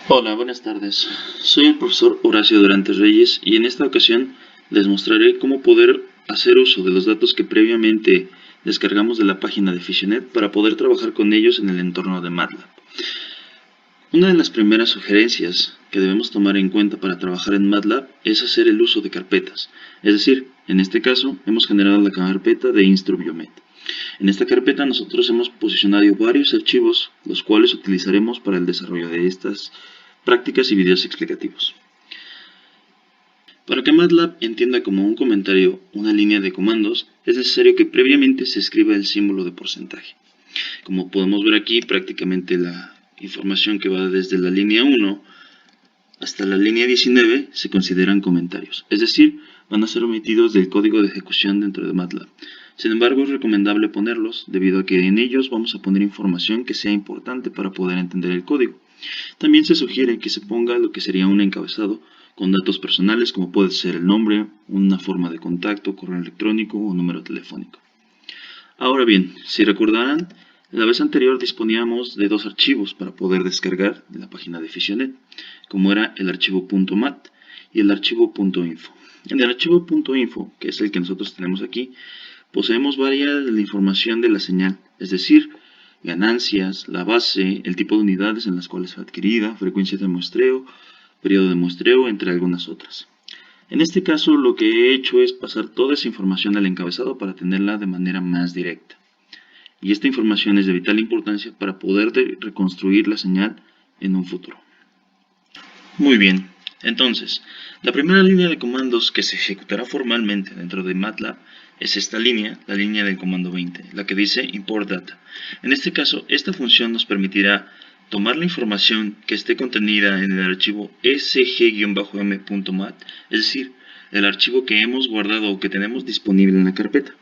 Hola, buenas tardes. Soy el profesor Horacio Durantes Reyes y en esta ocasión les mostraré cómo poder hacer uso de los datos que previamente descargamos de la página de Fissionet para poder trabajar con ellos en el entorno de MATLAB. Una de las primeras sugerencias que debemos tomar en cuenta para trabajar en MATLAB es hacer el uso de carpetas. Es decir, en este caso hemos generado la carpeta de InstruBiomet. En esta carpeta nosotros hemos posicionado varios archivos, los cuales utilizaremos para el desarrollo de estas prácticas y videos explicativos. Para que MATLAB entienda como un comentario una línea de comandos, es necesario que previamente se escriba el símbolo de porcentaje. Como podemos ver aquí, prácticamente la información que va desde la línea 1 hasta la línea 19 se consideran comentarios, es decir, van a ser omitidos del código de ejecución dentro de MATLAB. Sin embargo, es recomendable ponerlos debido a que en ellos vamos a poner información que sea importante para poder entender el código. También se sugiere que se ponga lo que sería un encabezado con datos personales como puede ser el nombre, una forma de contacto, correo electrónico o número telefónico. Ahora bien, si recordarán, la vez anterior disponíamos de dos archivos para poder descargar de la página de Fissionet, como era el archivo .mat y el archivo .info. En el archivo .info, que es el que nosotros tenemos aquí, poseemos varias de la información de la señal, es decir, ganancias, la base, el tipo de unidades en las cuales fue adquirida, frecuencia de muestreo, periodo de muestreo, entre algunas otras. En este caso lo que he hecho es pasar toda esa información al encabezado para tenerla de manera más directa. Y esta información es de vital importancia para poder reconstruir la señal en un futuro. Muy bien, entonces, la primera línea de comandos que se ejecutará formalmente dentro de MATLAB es esta línea, la línea del comando 20, la que dice import data. En este caso, esta función nos permitirá tomar la información que esté contenida en el archivo sg-m.mat, es decir, el archivo que hemos guardado o que tenemos disponible en la carpeta.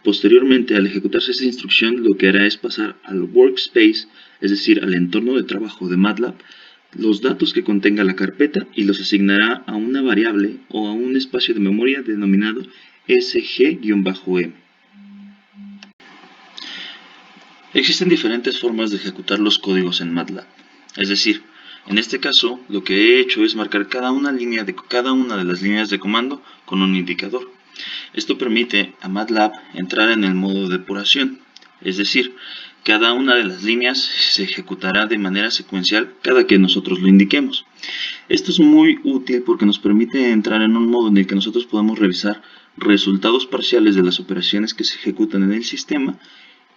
Posteriormente, al ejecutarse esta instrucción, lo que hará es pasar al workspace, es decir, al entorno de trabajo de MATLAB, los datos que contenga la carpeta y los asignará a una variable o a un espacio de memoria denominado sg-m. Existen diferentes formas de ejecutar los códigos en MATLAB, es decir, en este caso lo que he hecho es marcar cada una de las líneas de comando con un indicador. Esto permite a MATLAB entrar en el modo de depuración, es decir, cada una de las líneas se ejecutará de manera secuencial cada que nosotros lo indiquemos. Esto es muy útil porque nos permite entrar en un modo en el que nosotros podemos revisar resultados parciales de las operaciones que se ejecutan en el sistema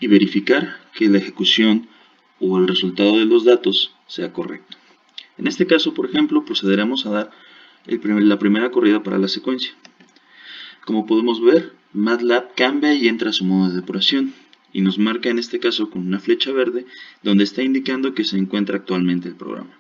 y verificar que la ejecución o el resultado de los datos sea correcto. En este caso, por ejemplo, procederemos a dar la primera corrida para la secuencia. Como podemos ver, MATLAB cambia y entra a su modo de depuración y nos marca en este caso con una flecha verde donde está indicando que se encuentra actualmente el programa.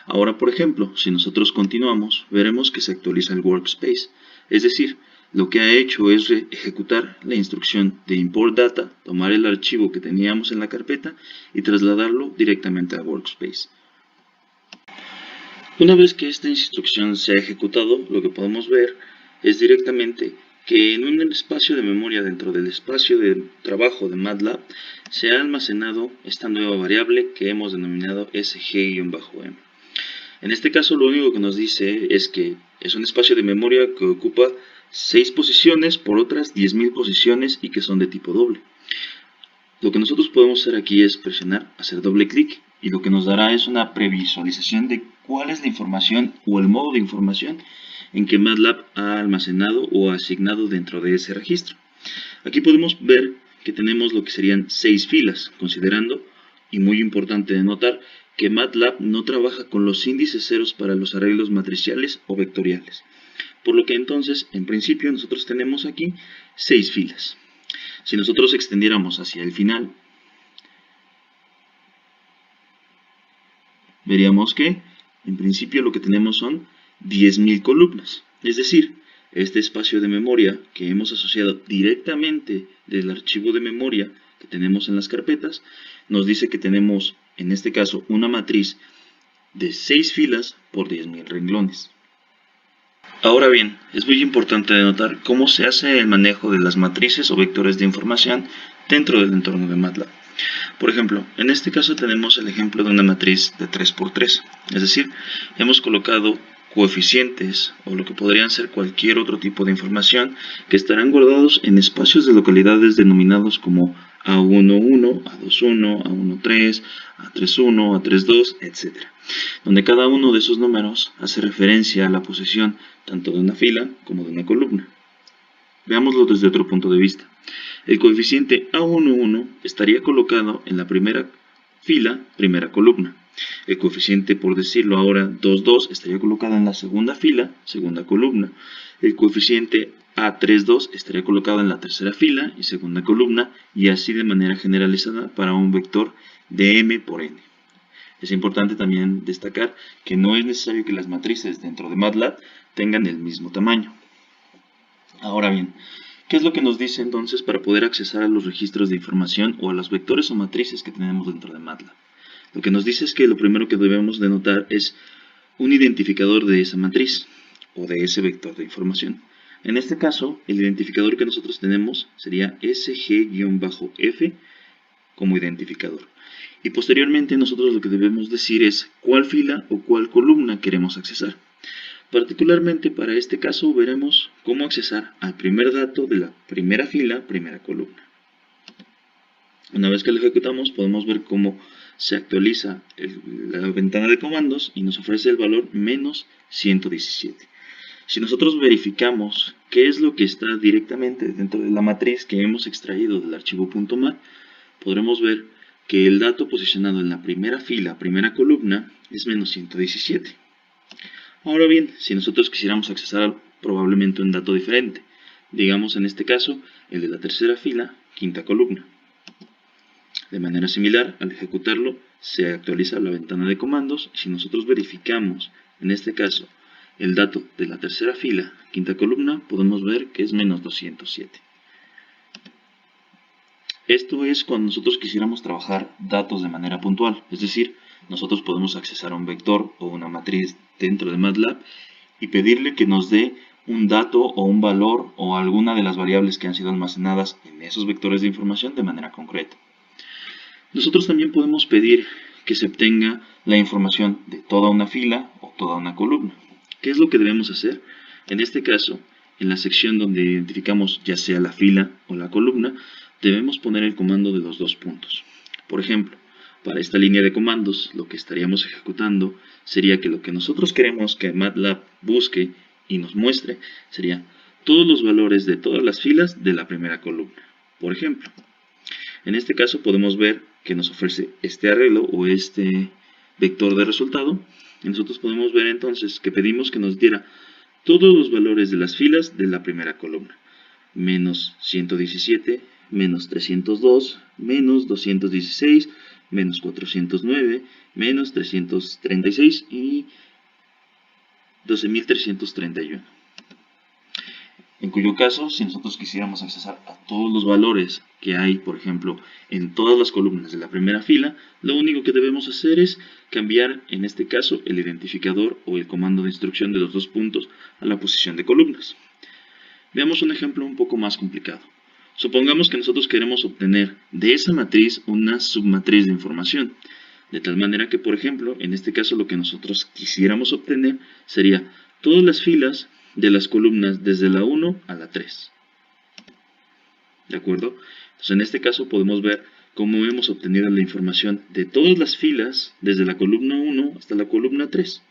Ahora, por ejemplo, si nosotros continuamos, veremos que se actualiza el workspace, es decir, lo que ha hecho es ejecutar la instrucción de import data, tomar el archivo que teníamos en la carpeta y trasladarlo directamente a workspace. Una vez que esta instrucción se ha ejecutado, lo que podemos ver es directamente que en un espacio de memoria dentro del espacio de trabajo de MATLAB se ha almacenado esta nueva variable que hemos denominado sg-m. En este caso lo único que nos dice es que es un espacio de memoria que ocupa 6 posiciones por otras 10.000 posiciones y que son de tipo doble. Lo que nosotros podemos hacer aquí es presionar, hacer doble clic y lo que nos dará es una previsualización de cuál es la información o el modo de información en que MATLAB ha almacenado o asignado dentro de ese registro. Aquí podemos ver que tenemos lo que serían 6 filas, considerando, y muy importante de notar, que MATLAB no trabaja con los índices ceros para los arreglos matriciales o vectoriales. Por lo que entonces, en principio, nosotros tenemos aquí 6 filas. Si nosotros extendiéramos hacia el final, veríamos que, en principio, lo que tenemos son 10.000 columnas. Es decir, este espacio de memoria que hemos asociado directamente del archivo de memoria que tenemos en las carpetas, nos dice que tenemos, en este caso, una matriz de 6 filas por 10.000 renglones. Ahora bien, es muy importante notar cómo se hace el manejo de las matrices o vectores de información dentro del entorno de MATLAB. Por ejemplo, en este caso tenemos el ejemplo de una matriz de 3×3, es decir, hemos colocado coeficientes o lo que podrían ser cualquier otro tipo de información que estarán guardados en espacios de localidades denominados como A11, A21, A13, A31, A32, etc., donde cada uno de esos números hace referencia a la posición tanto de una fila como de una columna. Veámoslo desde otro punto de vista. El coeficiente A11 estaría colocado en la primera fila, primera columna. El coeficiente, por decirlo ahora, 22 estaría colocado en la segunda fila, segunda columna. El coeficiente A32 estaría colocado en la tercera fila y segunda columna, y así de manera generalizada para un vector de m por n. Es importante también destacar que no es necesario que las matrices dentro de MATLAB tengan el mismo tamaño. Ahora bien, ¿qué es lo que nos dice entonces para poder accesar a los registros de información o a los vectores o matrices que tenemos dentro de MATLAB? Lo que nos dice es que lo primero que debemos denotar es un identificador de esa matriz o de ese vector de información. En este caso, el identificador que nosotros tenemos sería SG-F como identificador. Y posteriormente nosotros lo que debemos decir es cuál fila o cuál columna queremos accesar. Particularmente para este caso veremos cómo accesar al primer dato de la primera fila, primera columna. Una vez que lo ejecutamos podemos ver cómo se actualiza la ventana de comandos y nos ofrece el valor menos 117. Si nosotros verificamos qué es lo que está directamente dentro de la matriz que hemos extraído del archivo .mat, podremos ver que el dato posicionado en la primera fila, primera columna, es menos 117. Ahora bien, si nosotros quisiéramos accesar probablemente un dato diferente, digamos en este caso el de la tercera fila, quinta columna. De manera similar, al ejecutarlo, se actualiza la ventana de comandos y si nosotros verificamos, en este caso, el dato de la tercera fila, quinta columna, podemos ver que es menos 207. Esto es cuando nosotros quisiéramos trabajar datos de manera puntual, es decir, nosotros podemos accesar a un vector o una matriz dentro de MATLAB y pedirle que nos dé un dato o un valor o alguna de las variables que han sido almacenadas en esos vectores de información de manera concreta. Nosotros también podemos pedir que se obtenga la información de toda una fila o toda una columna. ¿Qué es lo que debemos hacer? En este caso, en la sección donde identificamos ya sea la fila o la columna, debemos poner el comando de los dos puntos. Por ejemplo, para esta línea de comandos, lo que estaríamos ejecutando sería que lo que nosotros queremos que MATLAB busque y nos muestre sería todos los valores de todas las filas de la primera columna. Por ejemplo, en este caso podemos ver que nos ofrece este arreglo o este vector de resultado. Y nosotros podemos ver entonces que pedimos que nos diera todos los valores de las filas de la primera columna. Menos 117, menos 302, menos 216, menos 409, menos 336 y 12.331. En cuyo caso, si nosotros quisiéramos accesar a todos los valores que hay, por ejemplo, en todas las columnas de la primera fila, lo único que debemos hacer es cambiar, en este caso, el identificador o el comando de instrucción de los dos puntos a la posición de columnas. Veamos un ejemplo un poco más complicado. Supongamos que nosotros queremos obtener de esa matriz una submatriz de información, de tal manera que, por ejemplo, en este caso lo que nosotros quisiéramos obtener sería todas las filas de las columnas desde la 1 a la 3. ¿De acuerdo? Entonces en este caso podemos ver cómo hemos obtenido la información de todas las filas desde la columna 1 hasta la columna 3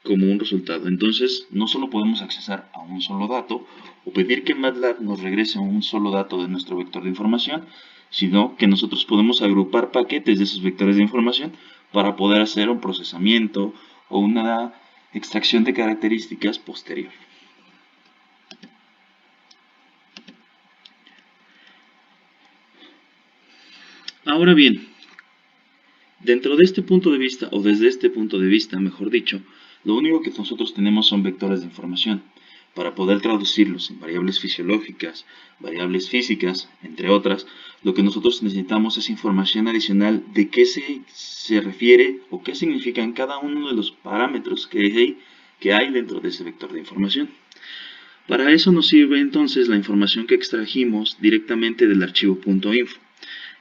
como un resultado. Entonces no solo podemos accesar a un solo dato o pedir que MATLAB nos regrese un solo dato de nuestro vector de información, sino que nosotros podemos agrupar paquetes de esos vectores de información para poder hacer un procesamiento o una extracción de características posterior. Ahora bien, dentro de este punto de vista, o desde este punto de vista, mejor dicho, lo único que nosotros tenemos son vectores de información. Para poder traducirlos en variables fisiológicas, variables físicas, entre otras, lo que nosotros necesitamos es información adicional de qué se refiere o qué significan cada uno de los parámetros que hay dentro de ese vector de información. Para eso nos sirve entonces la información que extrajimos directamente del archivo .info.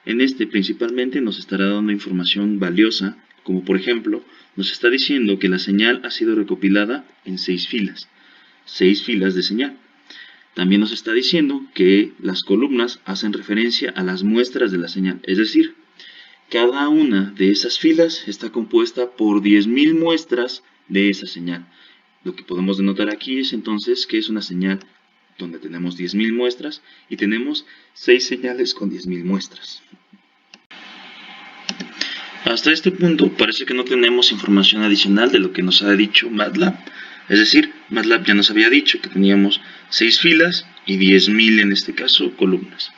En este principalmente nos estará dando información valiosa, como por ejemplo, nos está diciendo que la señal ha sido recopilada en 6 filas, 6 filas de señal. También nos está diciendo que las columnas hacen referencia a las muestras de la señal, es decir, cada una de esas filas está compuesta por 10.000 muestras de esa señal. Lo que podemos denotar aquí es entonces que es una señal donde tenemos 10.000 muestras y tenemos 6 señales con 10.000 muestras. Hasta este punto parece que no tenemos información adicional de lo que nos ha dicho MATLAB. Es decir, MATLAB ya nos había dicho que teníamos 6 filas y 10.000 en este caso columnas.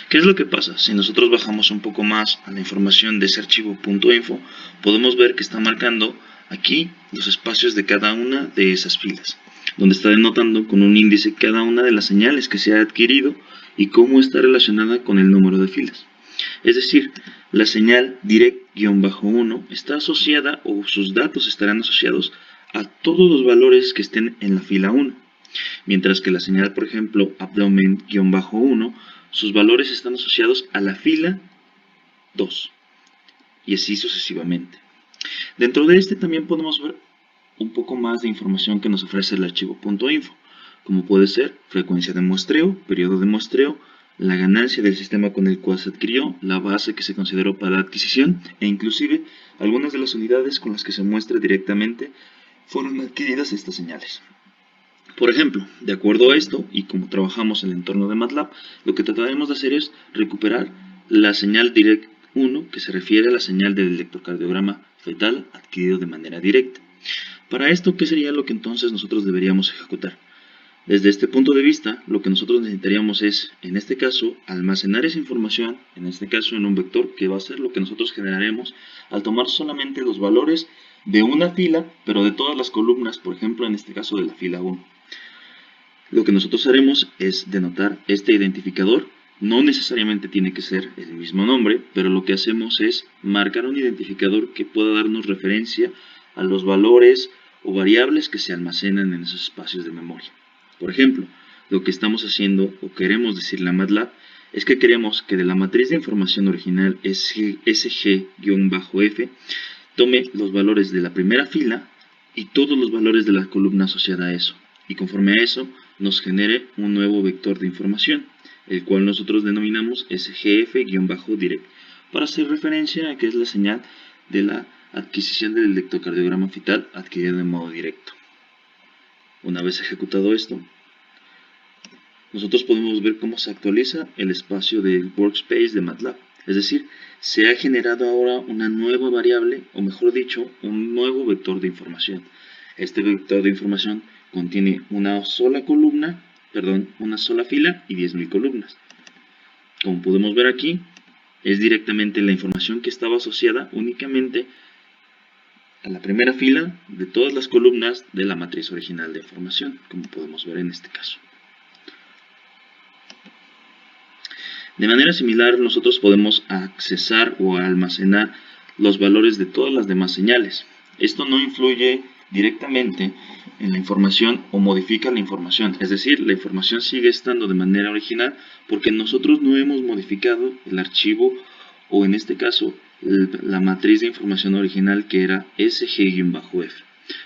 ¿Qué es lo que pasa? Si nosotros bajamos un poco más a la información de ese archivo .info, podemos ver que está marcando aquí los espacios de cada una de esas filas, donde está denotando con un índice cada una de las señales que se ha adquirido y cómo está relacionada con el número de filas. Es decir, la señal direct-1 está asociada o sus datos estarán asociados a todos los valores que estén en la fila 1, mientras que la señal, por ejemplo, abdomen-1, sus valores están asociados a la fila 2, y así sucesivamente. Dentro de este también podemos ver un poco más de información que nos ofrece el archivo .info, como puede ser frecuencia de muestreo, periodo de muestreo, la ganancia del sistema con el cual se adquirió, la base que se consideró para la adquisición e inclusive algunas de las unidades con las que se muestra directamente fueron adquiridas estas señales. Por ejemplo, de acuerdo a esto, y como trabajamos en el entorno de MATLAB, lo que trataremos de hacer es recuperar la señal direct-1 que se refiere a la señal del electrocardiograma fetal adquirido de manera directa. Para esto, ¿qué sería lo que entonces nosotros deberíamos ejecutar? Desde este punto de vista, lo que nosotros necesitaríamos es, en este caso, almacenar esa información, en este caso en un vector, que va a ser lo que nosotros generaremos al tomar solamente los valores de una fila, pero de todas las columnas, por ejemplo, en este caso de la fila 1. Lo que nosotros haremos es denotar este identificador. No necesariamente tiene que ser el mismo nombre, pero lo que hacemos es marcar un identificador que pueda darnos referencia a los valores o variables que se almacenan en esos espacios de memoria. Por ejemplo, lo que estamos haciendo o queremos decirle a MATLAB es que queremos que de la matriz de información original SG-F tome los valores de la primera fila y todos los valores de la columna asociada a eso. Y conforme a eso nos genere un nuevo vector de información, el cual nosotros denominamos SGF-direct, para hacer referencia a que es la señal de la adquisición del electrocardiograma fetal adquirida de modo directo. Una vez ejecutado esto, nosotros podemos ver cómo se actualiza el espacio del workspace de MATLAB. Es decir, se ha generado ahora una nueva variable, o mejor dicho, un nuevo vector de información. Este vector de información contiene una sola fila y 10.000 columnas. Como podemos ver aquí, es directamente la información que estaba asociada únicamente a la primera fila de todas las columnas de la matriz original de información, como podemos ver en este caso. De manera similar, nosotros podemos accesar o almacenar los valores de todas las demás señales. Esto no influye directamente en la información o modifica la información, es decir, la información sigue estando de manera original porque nosotros no hemos modificado el archivo o en este caso la matriz de información original que era SG-F.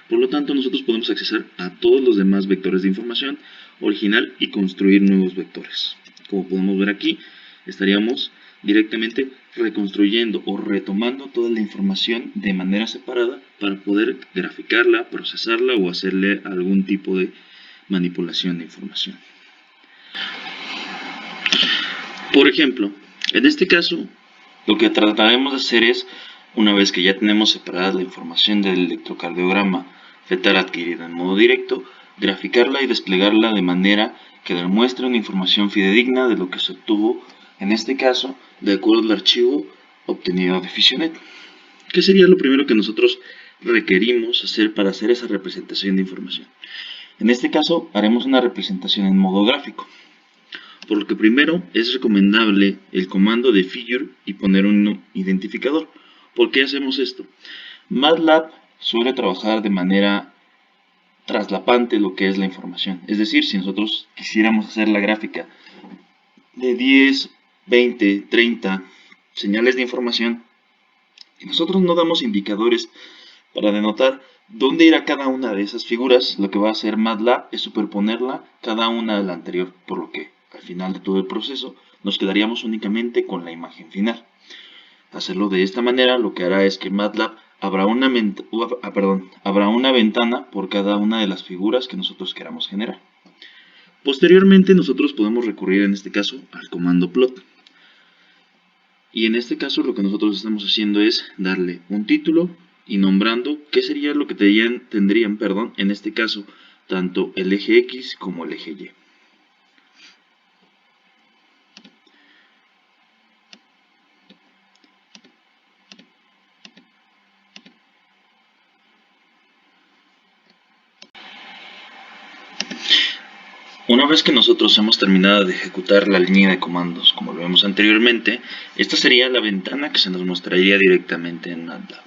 Por lo tanto, nosotros podemos accesar a todos los demás vectores de información original y construir nuevos vectores. Como podemos ver aquí, estaríamos directamente reconstruyendo o retomando toda la información de manera separada para poder graficarla, procesarla o hacerle algún tipo de manipulación de información. Por ejemplo, en este caso, lo que trataremos de hacer es, una vez que ya tenemos separada la información del electrocardiograma fetal adquirida en modo directo, graficarla y desplegarla de manera que demuestre una información fidedigna de lo que se obtuvo, en este caso, de acuerdo al archivo obtenido de FisionNet. ¿Qué sería lo primero que nosotros requerimos hacer para hacer esa representación de información? En este caso, haremos una representación en modo gráfico. Por lo que primero es recomendable el comando de figure y poner un identificador. ¿Por qué hacemos esto? MATLAB suele trabajar de manera traslapante lo que es la información. Es decir, si nosotros quisiéramos hacer la gráfica de 10, 20, 30, señales de información y nosotros no damos indicadores para denotar dónde irá cada una de esas figuras, lo que va a hacer MATLAB es superponerla cada una a la anterior, por lo que al final de todo el proceso nos quedaríamos únicamente con la imagen final. Hacerlo de esta manera lo que hará es que MATLAB habrá una ventana por cada una de las figuras que nosotros queramos generar. Posteriormente nosotros podemos recurrir en este caso al comando plot. Y en este caso lo que nosotros estamos haciendo es darle un título y nombrando qué sería lo que tendrían, en este caso, tanto el eje X como el eje Y. Una vez que nosotros hemos terminado de ejecutar la línea de comandos, como lo vimos anteriormente, esta sería la ventana que se nos mostraría directamente en MATLAB.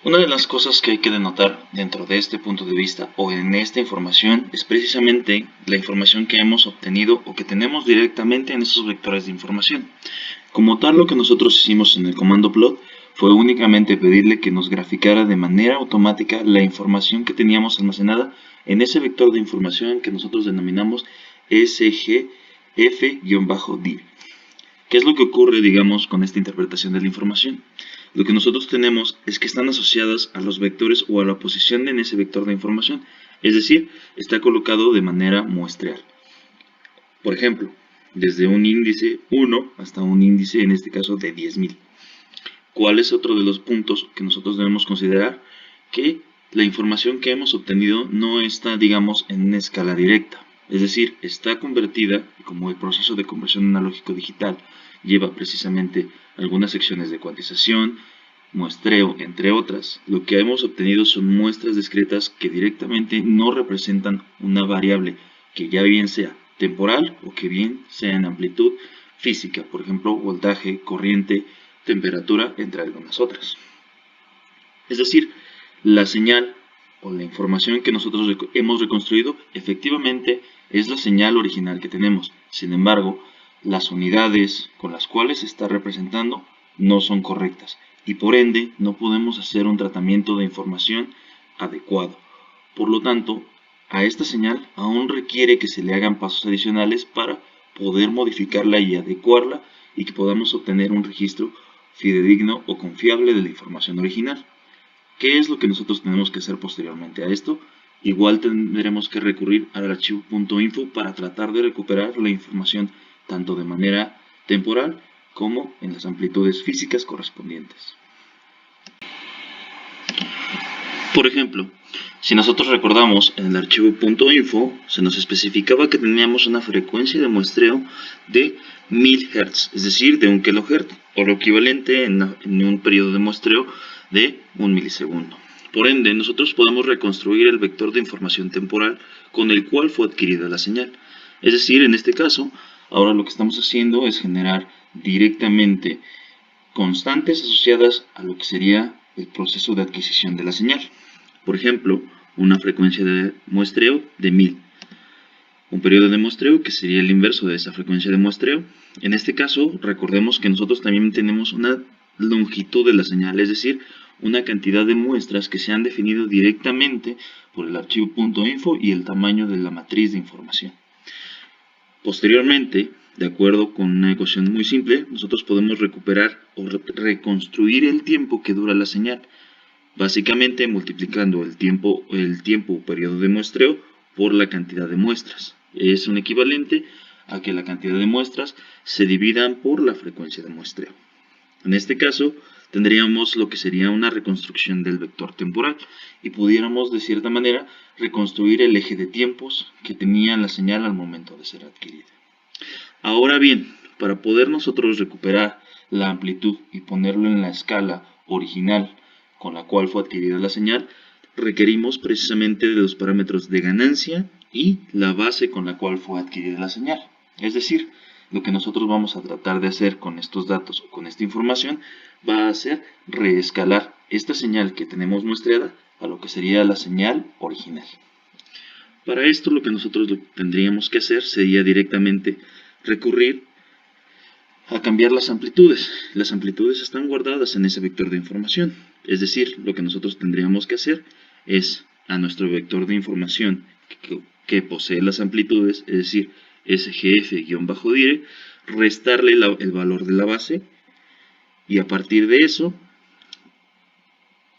Una de las cosas que hay que denotar dentro de este punto de vista o en esta información es precisamente la información que hemos obtenido o que tenemos directamente en esos vectores de información. Como tal, lo que nosotros hicimos en el comando plot fue únicamente pedirle que nos graficara de manera automática la información que teníamos almacenada en ese vector de información que nosotros denominamos sgf-div. ¿Qué es lo que ocurre, digamos, con esta interpretación de la información? Lo que nosotros tenemos es que están asociadas a los vectores o a la posición en ese vector de información, es decir, está colocado de manera muestreal. Por ejemplo, desde un índice 1 hasta un índice, en este caso, de 10.000. ¿Cuál es otro de los puntos que nosotros debemos considerar? Que la información que hemos obtenido no está, digamos, en una escala directa. Es decir, está convertida, como el proceso de conversión analógico digital lleva precisamente algunas secciones de cuantización, muestreo, entre otras. Lo que hemos obtenido son muestras discretas que directamente no representan una variable que ya bien sea temporal o que bien sea en amplitud física, por ejemplo, voltaje, corriente, temperatura, entre algunas otras. Es decir, la señal o la información que nosotros hemos reconstruido efectivamente es la señal original que tenemos. Sin embargo, las unidades con las cuales se está representando no son correctas y por ende no podemos hacer un tratamiento de información adecuado. Por lo tanto, a esta señal aún requiere que se le hagan pasos adicionales para poder modificarla y adecuarla y que podamos obtener un registro fidedigno o confiable de la información original. ¿Qué es lo que nosotros tenemos que hacer posteriormente a esto? Igual tendremos que recurrir al archivo .info para tratar de recuperar la información tanto de manera temporal como en las amplitudes físicas correspondientes. Por ejemplo, si nosotros recordamos en el archivo .info se nos especificaba que teníamos una frecuencia de muestreo de 1000 Hz, es decir, de 1 kHz, o lo equivalente en un periodo de muestreo de 1 milisegundo. Por ende, nosotros podemos reconstruir el vector de información temporal con el cual fue adquirida la señal. Es decir, en este caso, ahora lo que estamos haciendo es generar directamente constantes asociadas a lo que sería el proceso de adquisición de la señal. Por ejemplo, una frecuencia de muestreo de 1000. Un periodo de muestreo que sería el inverso de esa frecuencia de muestreo. En este caso, recordemos que nosotros también tenemos una longitud de la señal, es decir, una cantidad de muestras que se han definido directamente por el archivo .info y el tamaño de la matriz de información. Posteriormente, de acuerdo con una ecuación muy simple, nosotros podemos recuperar o reconstruir el tiempo que dura la señal, básicamente multiplicando el tiempo o periodo de muestreo por la cantidad de muestras. Es un equivalente a que la cantidad de muestras se dividan por la frecuencia de muestreo. En este caso, tendríamos lo que sería una reconstrucción del vector temporal y pudiéramos de cierta manera reconstruir el eje de tiempos que tenía la señal al momento de ser adquirida. Ahora bien, para poder nosotros recuperar la amplitud y ponerlo en la escala original con la cual fue adquirida la señal, requerimos precisamente de los parámetros de ganancia y la base con la cual fue adquirida la señal. Es decir, lo que nosotros vamos a tratar de hacer con estos datos o con esta información va a ser reescalar esta señal que tenemos muestreada a lo que sería la señal original. Para esto lo que nosotros tendríamos que hacer sería directamente recurrir a cambiar las amplitudes. Las amplitudes están guardadas en ese vector de información. Es decir, lo que nosotros tendríamos que hacer es a nuestro vector de información que posee las amplitudes, es decir, sgf-dire, restarle el valor de la base, y a partir de eso,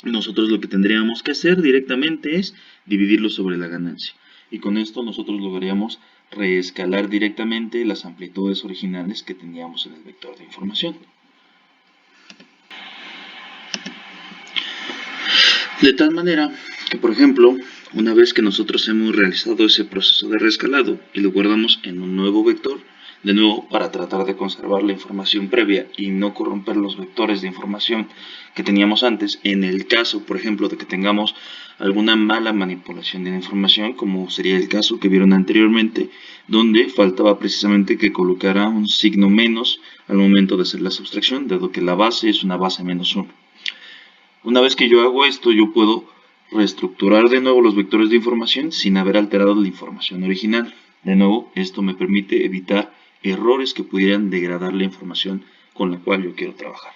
nosotros lo que tendríamos que hacer directamente es dividirlo sobre la ganancia. Y con esto nosotros lograríamos reescalar directamente las amplitudes originales que teníamos en el vector de información. De tal manera que, por ejemplo, una vez que nosotros hemos realizado ese proceso de reescalado y lo guardamos en un nuevo vector, de nuevo para tratar de conservar la información previa y no corromper los vectores de información que teníamos antes, en el caso, por ejemplo, de que tengamos alguna mala manipulación de la información, como sería el caso que vieron anteriormente, donde faltaba precisamente que colocara un signo menos al momento de hacer la sustracción, dado que la base es una base menos 1. Una vez que yo hago esto, yo puedo reestructurar de nuevo los vectores de información sin haber alterado la información original. De nuevo, esto me permite evitar errores que pudieran degradar la información con la cual yo quiero trabajar.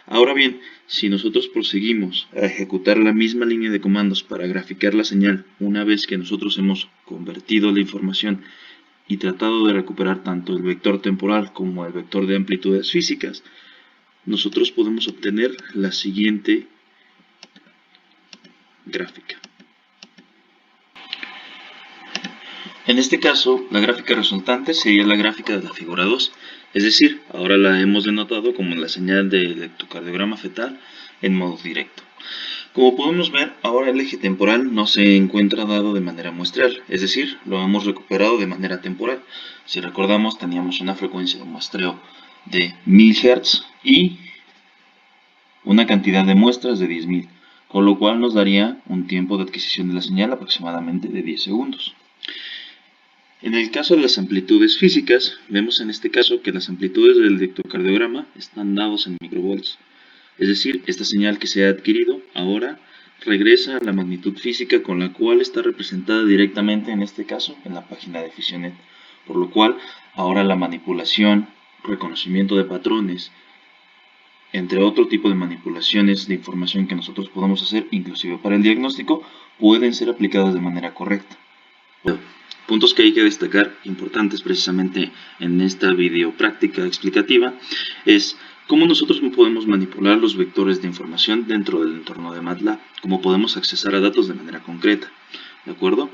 Ahora bien, si nosotros proseguimos a ejecutar la misma línea de comandos para graficar la señal, una vez que nosotros hemos convertido la información y tratado de recuperar tanto el vector temporal como el vector de amplitudes físicas, nosotros podemos obtener la siguiente gráfica. En este caso, la gráfica resultante sería la gráfica de la figura 2, es decir, ahora la hemos denotado como la señal del electrocardiograma fetal en modo directo. Como podemos ver, ahora el eje temporal no se encuentra dado de manera muestreal, es decir, lo hemos recuperado de manera temporal. Si recordamos, teníamos una frecuencia de muestreo de 1000 Hz y una cantidad de muestras de 10.000, con lo cual nos daría un tiempo de adquisición de la señal aproximadamente de 10 segundos. En el caso de las amplitudes físicas, vemos en este caso que las amplitudes del electrocardiograma están dados en microvolts. Es decir, esta señal que se ha adquirido ahora regresa a la magnitud física con la cual está representada directamente en este caso en la página de Fisionet. Por lo cual, ahora la manipulación, reconocimiento de patrones, entre otro tipo de manipulaciones de información que nosotros podemos hacer, inclusive para el diagnóstico, pueden ser aplicadas de manera correcta. Puntos que hay que destacar, importantes precisamente en esta video práctica explicativa, es cómo nosotros podemos manipular los vectores de información dentro del entorno de MATLAB, cómo podemos accesar a datos de manera concreta, ¿de acuerdo?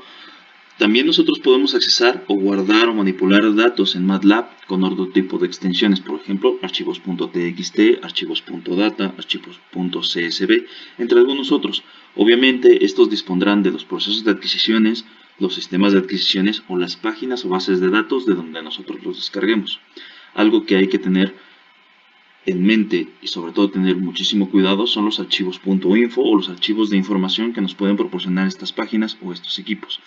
También nosotros podemos accesar o guardar o manipular datos en MATLAB con otro tipo de extensiones, por ejemplo, archivos .txt, archivos .data, archivos .csv, entre algunos otros. Obviamente, estos dispondrán de los procesos de adquisiciones, los sistemas de adquisiciones o las páginas o bases de datos de donde nosotros los descarguemos. Algo que hay que tener en mente y sobre todo tener muchísimo cuidado son los archivos .info o los archivos de información que nos pueden proporcionar estas páginas o estos equipos,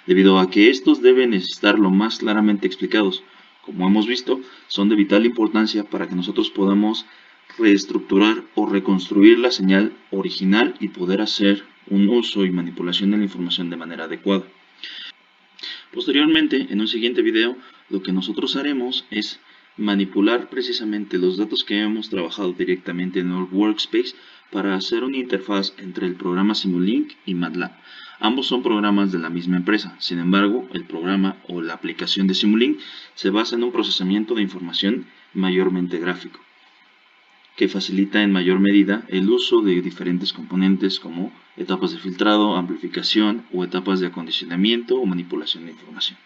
debido a que estos deben estar lo más claramente explicados. Como hemos visto, son de vital importancia para que nosotros podamos reestructurar o reconstruir la señal original y poder hacer un uso y manipulación de la información de manera adecuada. Posteriormente, en un siguiente video, lo que nosotros haremos es manipular precisamente los datos que hemos trabajado directamente en el Workspace para hacer una interfaz entre el programa Simulink y MATLAB. Ambos son programas de la misma empresa, sin embargo, el programa o la aplicación de Simulink se basa en un procesamiento de información mayormente gráfico, que facilita en mayor medida el uso de diferentes componentes como etapas de filtrado, amplificación o etapas de acondicionamiento o manipulación de información.